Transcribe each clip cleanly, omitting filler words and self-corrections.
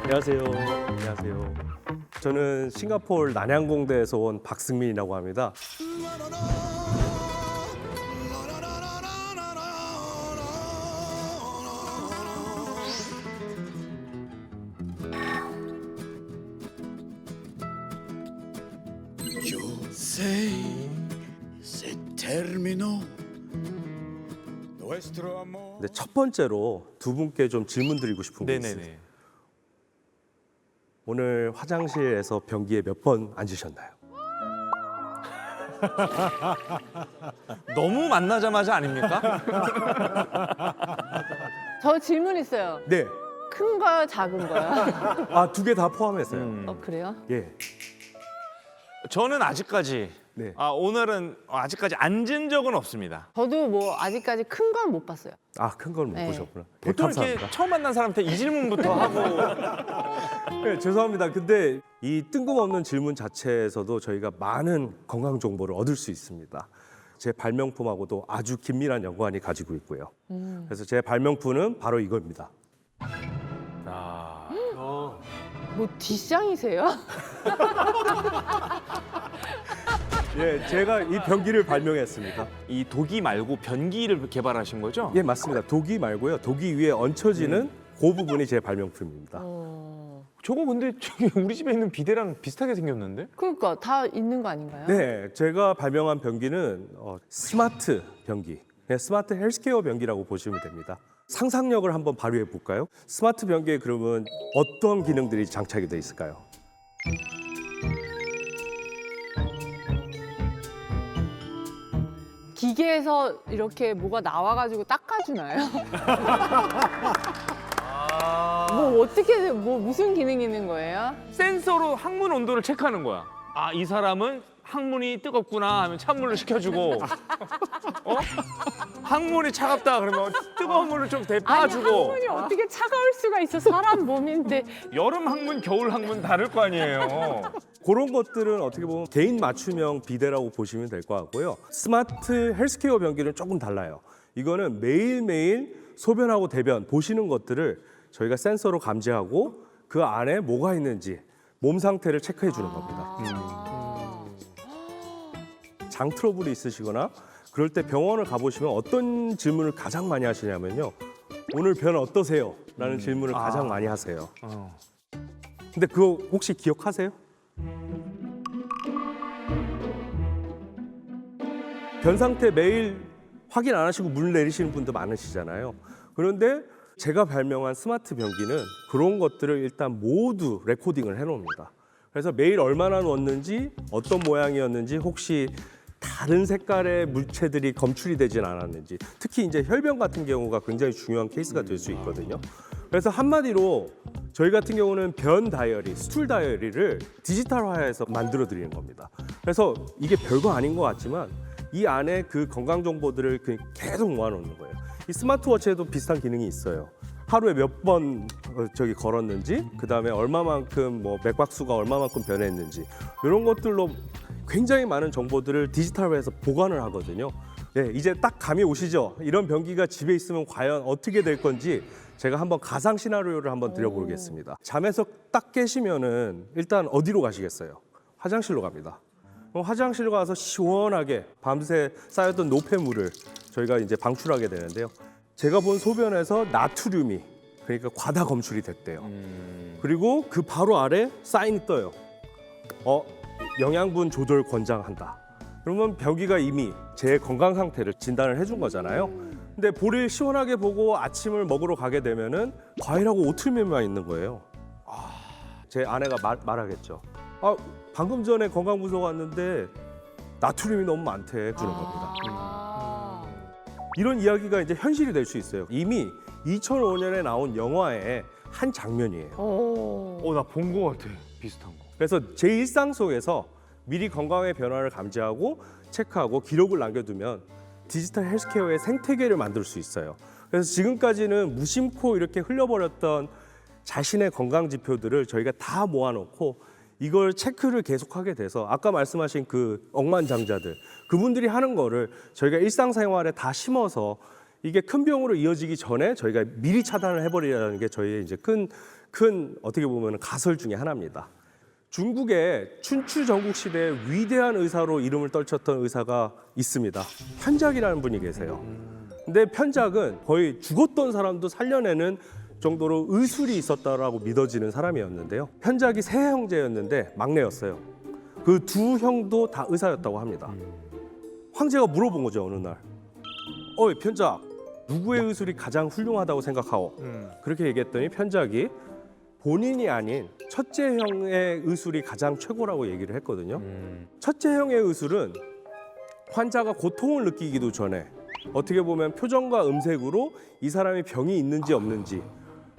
안녕하세요. 안녕하세요. 저는 싱가포르 난양공대에서 온 박승민이라고 합니다. Yo sé, se terminó nuestro amor. 근데 첫 번째로 두 분께 좀 질문 드리고 싶은 게 있어요. 네네네. 오늘 화장실에서 변기에 몇 번 앉으셨나요? 너무 만나자마자 아닙니까? 저 질문 있어요. 네. 큰 거요, 작은 거요? 아, 두 개 다 포함했어요. 그래요? 예. 저는 아직까지 네. 오늘은 아직까지 앉은 적은 없습니다. 저도 뭐 아직까지 큰 건 못 봤어요. 아, 큰 걸 못 네. 보셨구나. 네, 보통 감사합니다. 이렇게 처음 만난 사람한테 이 질문부터 하고 네, 죄송합니다. 근데 이 뜬금없는 질문 자체에서도 저희가 많은 건강 정보를 얻을 수 있습니다. 제 발명품하고도 아주 긴밀한 연관이 가지고 있고요. 그래서 제 발명품은 바로 이겁니다. 뭐 뒷상이세요? 예, 제가 이 변기를 발명했습니다. 이 독이 말고 변기를 개발하신 거죠? 예, 맞습니다. 독이 말고요. 독이 위에 얹혀지는 그 부분이 제 발명품입니다. 저거 근데 저기 우리 집에 있는 비데랑 비슷하게 생겼는데? 그러니까 다 있는 거 아닌가요? 네, 제가 발명한 변기는 스마트 변기, 그냥 스마트 헬스케어 변기라고 보시면 됩니다. 상상력을 한번 발휘해 볼까요? 스마트 변기에 그러면 어떤 기능들이 장착이 돼 있을까요? 기계에서 이렇게 뭐가 나와가지고 닦아주나요? 뭐 어떻게 뭐 무슨 기능이 있는 거예요? 센서로 항문 온도를 체크하는 거야. 아, 이 사람은 항문이 뜨겁구나 하면 찬물로 식혀주고 항문이 차갑다 그러면 뜨거운 물을 좀 아니 데펴주고 항문이 어떻게 차가울 수가 있어? 사람 몸인데. 여름 항문, 겨울 항문 다를 거 아니에요. 그런 것들은 어떻게 보면 개인 맞춤형 비데라고 보시면 될 것 같고요. 스마트 헬스케어 변기는 조금 달라요. 이거는 매일매일 소변하고 대변 보시는 것들을 저희가 센서로 감지하고 그 안에 뭐가 있는지 몸 상태를 체크해 주는 겁니다. 장 트러블이 있으시거나 그럴 때 병원을 가보시면 어떤 질문을 가장 많이 하시냐면요. 오늘 변 어떠세요? 라는 질문을 가장 많이 하세요. 근데 그거 혹시 기억하세요? 변 상태 매일 확인 안 하시고 물 내리시는 분도 많으시잖아요. 그런데 제가 발명한 스마트 변기는 그런 것들을 일단 모두 레코딩을 해놓습니다. 그래서 매일 얼마나 넣었는지, 어떤 모양이었는지, 혹시 다른 색깔의 물체들이 검출이 되진 않았는지, 특히 이제 혈변 같은 경우가 굉장히 중요한 케이스가 될 수 있거든요. 그래서 한마디로 저희 같은 경우는 변 다이어리, 스툴 다이어리를 디지털화해서 만들어 드리는 겁니다. 그래서 이게 별거 아닌 것 같지만 이 안에 그 건강 정보들을 계속 모아놓는 거예요. 이 스마트워치에도 비슷한 기능이 있어요. 하루에 몇 번 걸었는지, 그 다음에 얼마만큼 뭐 맥박수가 얼마만큼 변했는지 이런 것들로 굉장히 많은 정보들을 디지털화해서 보관을 하거든요. 예, 이제 딱 감이 오시죠? 이런 변기가 집에 있으면 과연 어떻게 될 건지 제가 한번 가상 시나리오를 한번 드려보겠습니다. 잠에서 딱 깨시면은 일단 어디로 가시겠어요? 화장실로 갑니다. 그럼 화장실로 가서 시원하게 밤새 쌓였던 노폐물을 저희가 이제 방출하게 되는데요. 제가 본 소변에서 나트륨이 그러니까 과다 검출이 됐대요. 그리고 그 바로 아래 사인이 떠요. 영양분 조절 권장한다. 그러면 변기가 이미 제 건강 상태를 진단을 해준 거잖아요. 근데 볼을 시원하게 보고 아침을 먹으러 가게 되면은 과일하고 오트밀만 있는 거예요. 제 아내가 말하겠죠. 방금 전에 건강부서 왔는데 나트륨이 너무 많대 주는 겁니다. 이런 이야기가 이제 현실이 될 수 있어요. 이미 2005년에 나온 영화의 한 장면이에요. 나 본 거 같아. 비슷한 거. 그래서 제 일상 속에서 미리 건강의 변화를 감지하고 체크하고 기록을 남겨두면 디지털 헬스케어의 생태계를 만들 수 있어요. 그래서 지금까지는 무심코 이렇게 흘려버렸던 자신의 건강 지표들을 저희가 다 모아놓고 이걸 체크를 계속하게 돼서 아까 말씀하신 그 억만장자들 그분들이 하는 거를 저희가 일상생활에 다 심어서 이게 큰 병으로 이어지기 전에 저희가 미리 차단을 해버리라는 게 저희의 이제 큰 어떻게 보면 가설 중에 하나입니다. 중국의 춘추 전국 시대에 위대한 의사로 이름을 떨쳤던 의사가 있습니다. 편작이라는 분이 계세요. 근데 편작은 거의 죽었던 사람도 살려내는 정도로 의술이 있었다라고 믿어지는 사람이었는데요. 편작이 세 형제였는데 막내였어요. 그 두 형도 다 의사였다고 합니다. 황제가 물어본 거죠, 어느 날. 어이, 편작, 누구의 의술이 가장 훌륭하다고 생각하오? 그렇게 얘기했더니 편작이 본인이 아닌 첫째 형의 의술이 가장 최고라고 얘기를 했거든요. 첫째 형의 의술은 환자가 고통을 느끼기도 전에 어떻게 보면 표정과 음색으로 이 사람이 병이 있는지 없는지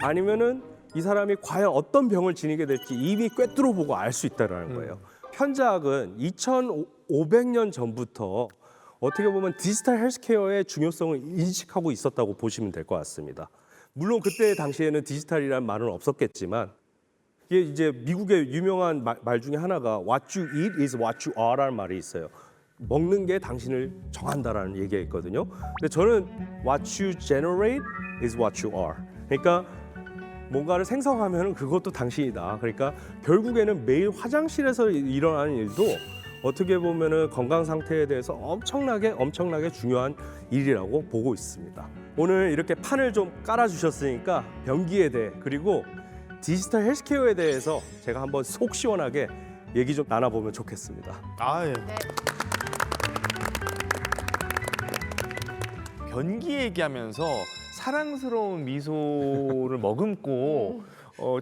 아니면은 이 사람이 과연 어떤 병을 지니게 될지 이미 꿰뚫어 보고 알 수 있다는 거예요. 편작은 2500년 전부터 어떻게 보면 디지털 헬스케어의 중요성을 인식하고 있었다고 보시면 될 것 같습니다. 물론 그때 당시에는 디지털이라는 말은 없었겠지만 이게 이제 미국의 유명한 말 중에 하나가 What you eat is what you are라는 말이 있어요. 먹는 게 당신을 정한다라는 얘기가 있거든요. 근데 저는 What you generate is what you are. 그러니까 뭔가를 생성하면 그것도 당신이다. 그러니까 결국에는 매일 화장실에서 일어나는 일도 어떻게 보면은 건강 상태에 대해서 엄청나게 중요한 일이라고 보고 있습니다. 오늘 이렇게 판을 좀 깔아주셨으니까 변기에 대해 그리고 디지털 헬스케어에 대해서 제가 한번 속 시원하게 얘기 좀 나눠보면 좋겠습니다. 아, 예. 변기 얘기하면서 사랑스러운 미소를 머금고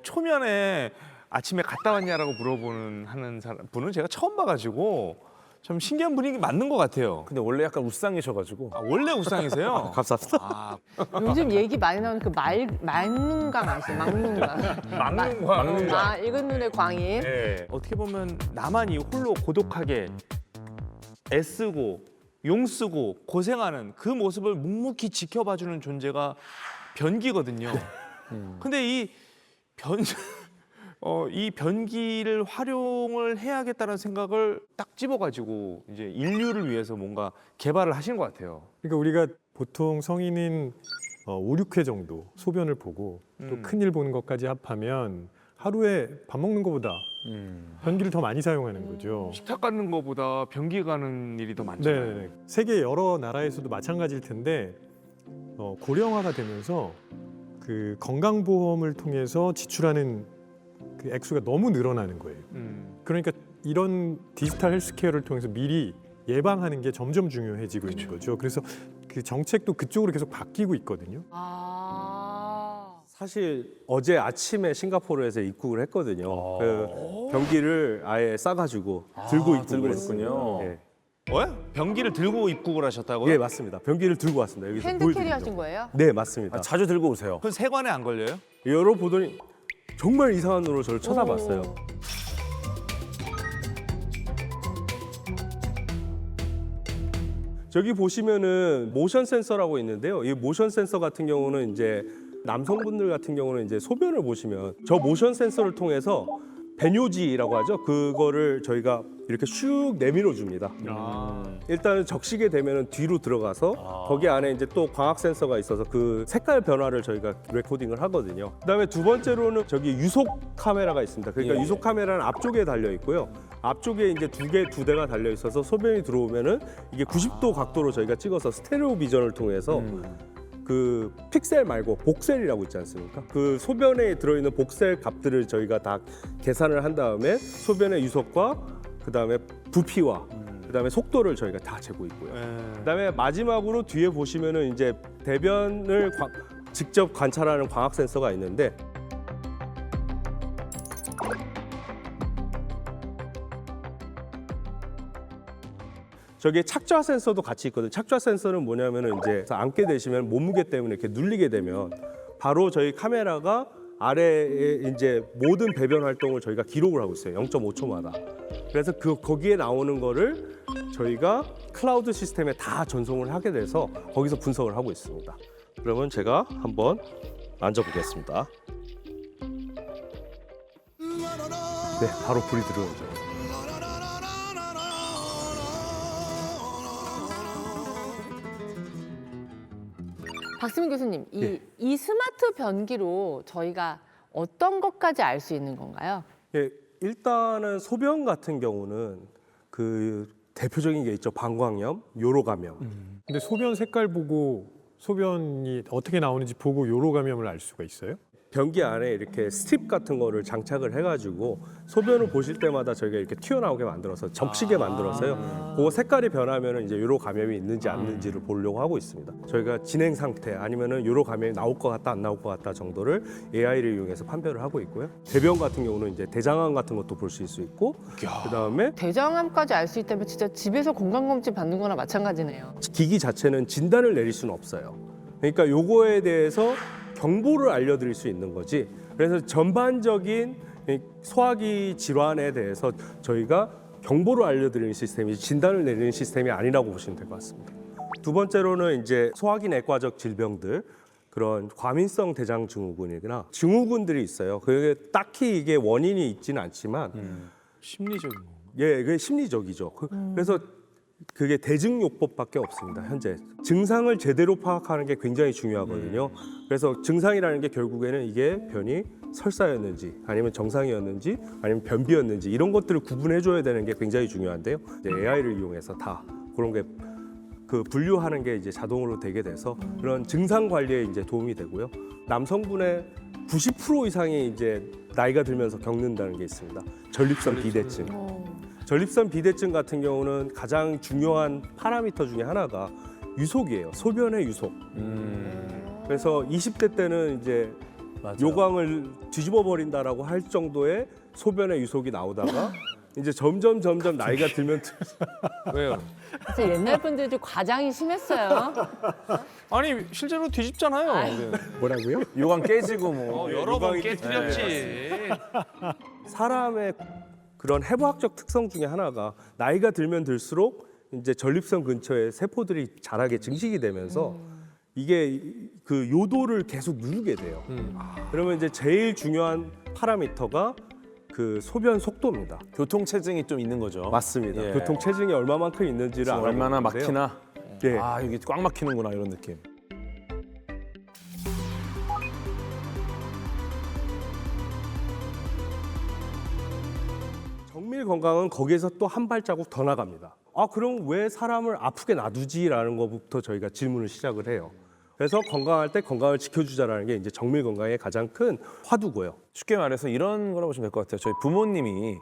초면에 아침에 갔다 왔냐라고 물어보는 분은 제가 처음 봐가지고 좀 신기한 분위기 맞는 것 같아요. 근데 원래 약간 우상이셔가지고. 아, 원래 우상이세요? 감사합니다. 아, 요즘 얘기 많이 나오는 그 막눈광 아시죠? 막눈광. 막는광. 아, 읽은 눈의 광임. 네. 어떻게 보면 나만이 홀로 고독하게 애쓰고 용쓰고 고생하는 그 모습을 묵묵히 지켜봐주는 존재가 변기거든요. 근데 이 변기를 활용을 해야겠다는 생각을 딱 집어가지고 이제 인류를 위해서 뭔가 개발을 하신 것 같아요. 그러니까 우리가 보통 성인은 5, 6회 정도 소변을 보고 또 큰일 보는 것까지 합하면 하루에 밥 먹는 것보다 변기를 더 많이 사용하는 거죠. 식탁 가는 것보다 변기 가는 일이 더 많잖아요. 네, 세계 여러 나라에서도 마찬가지일 텐데 고령화가 되면서 그 건강보험을 통해서 지출하는 그 액수가 너무 늘어나는 거예요. 그러니까 이런 디지털 헬스케어를 통해서 미리 예방하는 게 점점 중요해지고 있는 거죠. 그래서 그 정책도 그쪽으로 계속 바뀌고 있거든요. 사실 어제 아침에 싱가포르에서 입국을 했거든요. 그 변기를 아예 싸가지고 들고 입국을 했군요. 예. 변기를 들고 입국을 하셨다고요? 예, 맞습니다. 변기를 들고 왔습니다. 여기서 핸드캐리 보여드리죠. 하신 거예요? 네, 맞습니다. 자주 들고 오세요. 그건 세관에 안 걸려요? 열어보더니 정말 이상한 눈으로 저를 쳐다봤어요. 저기 보시면은 모션 센서라고 있는데요. 이 모션 센서 같은 경우는 이제 남성분들 같은 경우는 이제 소변을 보시면 저 모션 센서를 통해서 배뇨지라고 하죠. 그거를 저희가 이렇게 슉 내밀어 줍니다. 일단은 적시게 되면은 뒤로 들어가서 거기 안에 이제 또 광학 센서가 있어서 그 색깔 변화를 저희가 레코딩을 하거든요. 그다음에 두 번째로는 저기 유속 카메라가 있습니다. 그러니까 유속 카메라는 앞쪽에 달려 있고요. 앞쪽에 이제 두 대가 달려 있어서 소변이 들어오면은 이게 90도 각도로 저희가 찍어서 스테레오 비전을 통해서 그 픽셀 말고 복셀이라고 있지 않습니까? 그 소변에 들어있는 복셀 값들을 저희가 다 계산을 한 다음에 소변의 유속과 그다음에 부피와 그다음에 속도를 저희가 다 재고 있고요. 그다음에 마지막으로 뒤에 보시면은 이제 대변을 직접 관찰하는 광학 센서가 있는데 저기에 착좌 센서도 같이 있거든요. 착좌 센서는 뭐냐면은 이제 앉게 되시면 몸무게 때문에 이렇게 눌리게 되면 바로 저희 카메라가 아래에 이제 모든 배변 활동을 저희가 기록을 하고 있어요. 0.5초마다. 그래서 거기에 나오는 거를 저희가 클라우드 시스템에 다 전송을 하게 돼서 거기서 분석을 하고 있습니다. 그러면 제가 한번 앉아보겠습니다. 네, 바로 불이 들어오죠. 박수민 교수님, 예. 이 스마트 변기로 저희가 어떤 것까지 알 수 있는 건가요? 예, 일단은 소변 같은 경우는 그 대표적인 게 있죠. 방광염, 요로 감염. 근데 소변 색깔 보고 소변이 어떻게 나오는지 보고 요로 감염을 알 수가 있어요? 변기 안에 이렇게 스팁 같은 거를 장착을 해가지고 소변을 보실 때마다 저희가 이렇게 튀어나오게 만들어서 적시게 만들어서요. 그거 색깔이 변하면은 이제 요로 감염이 있는지 없는지를 보려고 하고 있습니다. 저희가 진행 상태 아니면은 요로 감염이 나올 것 같다 안 나올 것 같다 정도를 AI를 이용해서 판별을 하고 있고요. 대변 같은 경우는 이제 대장암 같은 것도 볼 수 있고, 그다음에 대장암까지 알 수 있다면 진짜 집에서 건강검진 받는 거나 마찬가지네요. 기기 자체는 진단을 내릴 수는 없어요. 그러니까 요거에 대해서 경보를 알려드릴 수 있는 거지. 그래서 전반적인 이 소화기 질환에 대해서 저희가 경보를 알려드리는 시스템이 진단을 내리는 시스템이 아니라고 보시면 될 것 같습니다. 두 번째로는 이제 소화기 내과적 질병들, 그런 과민성 대장 증후군이나 증후군들이 있어요. 그게 딱히 이게 원인이 있지는 않지만 심리적인 거. 예, 그게 심리적이죠. 그래서 그게 대증요법밖에 없습니다. 현재 증상을 제대로 파악하는 게 굉장히 중요하거든요. 그래서 증상이라는 게 결국에는 이게 변이 설사였는지 아니면 정상이었는지 아니면 변비였는지 이런 것들을 구분해줘야 되는 게 굉장히 중요한데요. 이제 AI를 이용해서 다 그런 게 그 분류하는 게 이제 자동으로 되게 돼서 그런 증상 관리에 이제 도움이 되고요. 남성분의 90% 이상이 이제 나이가 들면서 겪는다는 게 있습니다. 전립선 비대증. 전립선 비대증 같은 경우는 가장 중요한 파라미터 중에 하나가 유속이에요. 소변의 유속. 그래서 20대 때는 이제 요광을 뒤집어 버린다라고 할 정도의 소변의 유속이 나오다가 이제 점점 나이가 들면 왜요? 그래서 옛날 분들이 좀 과장이 심했어요. 아니 실제로 뒤집잖아요. 네. 뭐라고요? 요강 깨지고 뭐. 여러 번 깨뜨렸지. 사람의 그런 해부학적 특성 중에 하나가 나이가 들면 들수록 이제 전립선 근처에 세포들이 자라게 증식이 되면서 이게 그 요도를 계속 누르게 돼요. 그러면 이제 제일 중요한 파라미터가 그 소변 속도입니다. 교통 체증이 좀 있는 거죠. 맞습니다. 예. 교통 체증이 얼마만큼 있는지를 지금 얼마나 알아보는데요. 막히나. 예. 아 여기 꽉 막히는구나 이런 느낌. 정밀 건강은 거기에서 또 한 발자국 더 나갑니다. 아, 그럼 왜 사람을 아프게 놔두지라는 것부터 저희가 질문을 시작을 해요. 그래서 건강할 때 건강을 지켜주자라는 게 이제 정밀 건강의 가장 큰 화두고요. 쉽게 말해서 이런 거라고 보시면 될 것 같아요. 저희 부모님이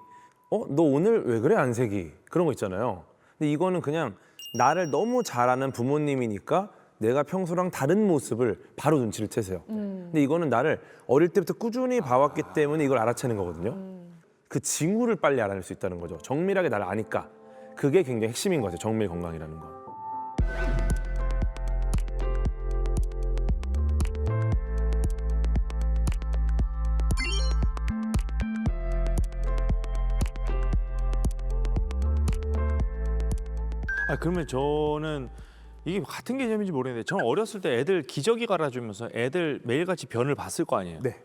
너 오늘 왜 그래 안색이 그런 거 있잖아요. 근데 이거는 그냥 나를 너무 잘 아는 부모님이니까 내가 평소랑 다른 모습을 바로 눈치를 채세요. 근데 이거는 나를 어릴 때부터 꾸준히 봐왔기 때문에 이걸 알아채는 거거든요. 그 징후를 빨리 알아낼 수 있다는 거죠. 정밀하게 나를 아니까. 그게 굉장히 핵심인 것 같아요. 정밀 건강이라는 거. 아 그러면 저는 이게 같은 개념인지 모르겠는데 저는 어렸을 때 애들 기저귀 갈아주면서 애들 매일같이 변을 봤을 거 아니에요. 네.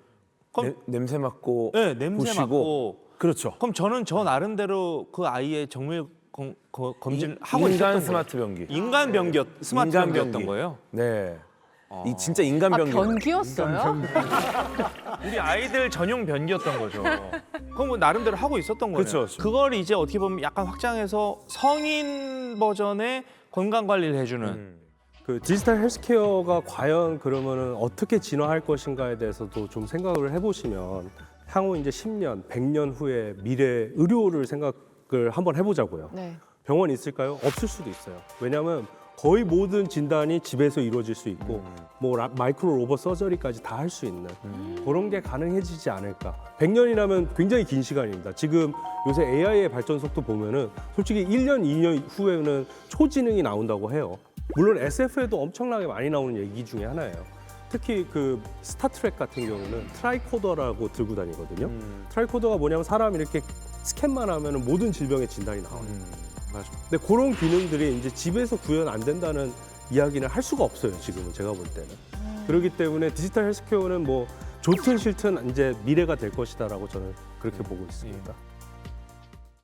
그럼 냄새 맡고 네, 냄새 보시고. 맡고. 그렇죠. 그럼 저는 저 나름대로 그 아이의 정밀 검진을 하고 인간 있었던 스마트 변기. 거예요. 인간 변기 스마트 인간 변기였던 변기. 거예요. 네. 이 진짜 인간 아, 변기. 변기였어요? 우리 아이들 전용 변기였던 거죠. 그럼 뭐 나름대로 하고 있었던 거예요. 그렇죠, 그렇죠. 그걸 이제 어떻게 보면 약간 확장해서 성인 버전의 건강 관리를 해주는. 그 디지털 헬스케어가 과연 그러면은 어떻게 진화할 것인가에 대해서도 좀 생각을 해보시면 향후 이제 10년, 100년 후에 미래 의료를 생각을 한번 해보자고요. 네. 병원 있을까요? 없을 수도 있어요. 왜냐하면 거의 모든 진단이 집에서 이루어질 수 있고 뭐 마이크로 로봇 서저리까지 다 할 수 있는 그런 게 가능해지지 않을까. 100년이라면 굉장히 긴 시간입니다. 지금 요새 AI의 발전 속도 보면은 솔직히 1년, 2년 후에는 초지능이 나온다고 해요. 물론 SF에도 엄청나게 많이 나오는 얘기 중에 하나예요. 특히 그 스타트랙 같은 경우는 트라이코더라고 들고 다니거든요. 트라이코더가 뭐냐면 사람 이렇게 스캔만 하면 모든 질병의 진단이 나와요. 맞아. 근데 그런 기능들이 이제 집에서 구현 안 된다는 이야기는 할 수가 없어요. 지금은 제가 볼 때는. 그렇기 때문에 디지털 헬스케어는 뭐 좋든 싫든 이제 미래가 될 것이다라고 저는 그렇게 보고 있습니다.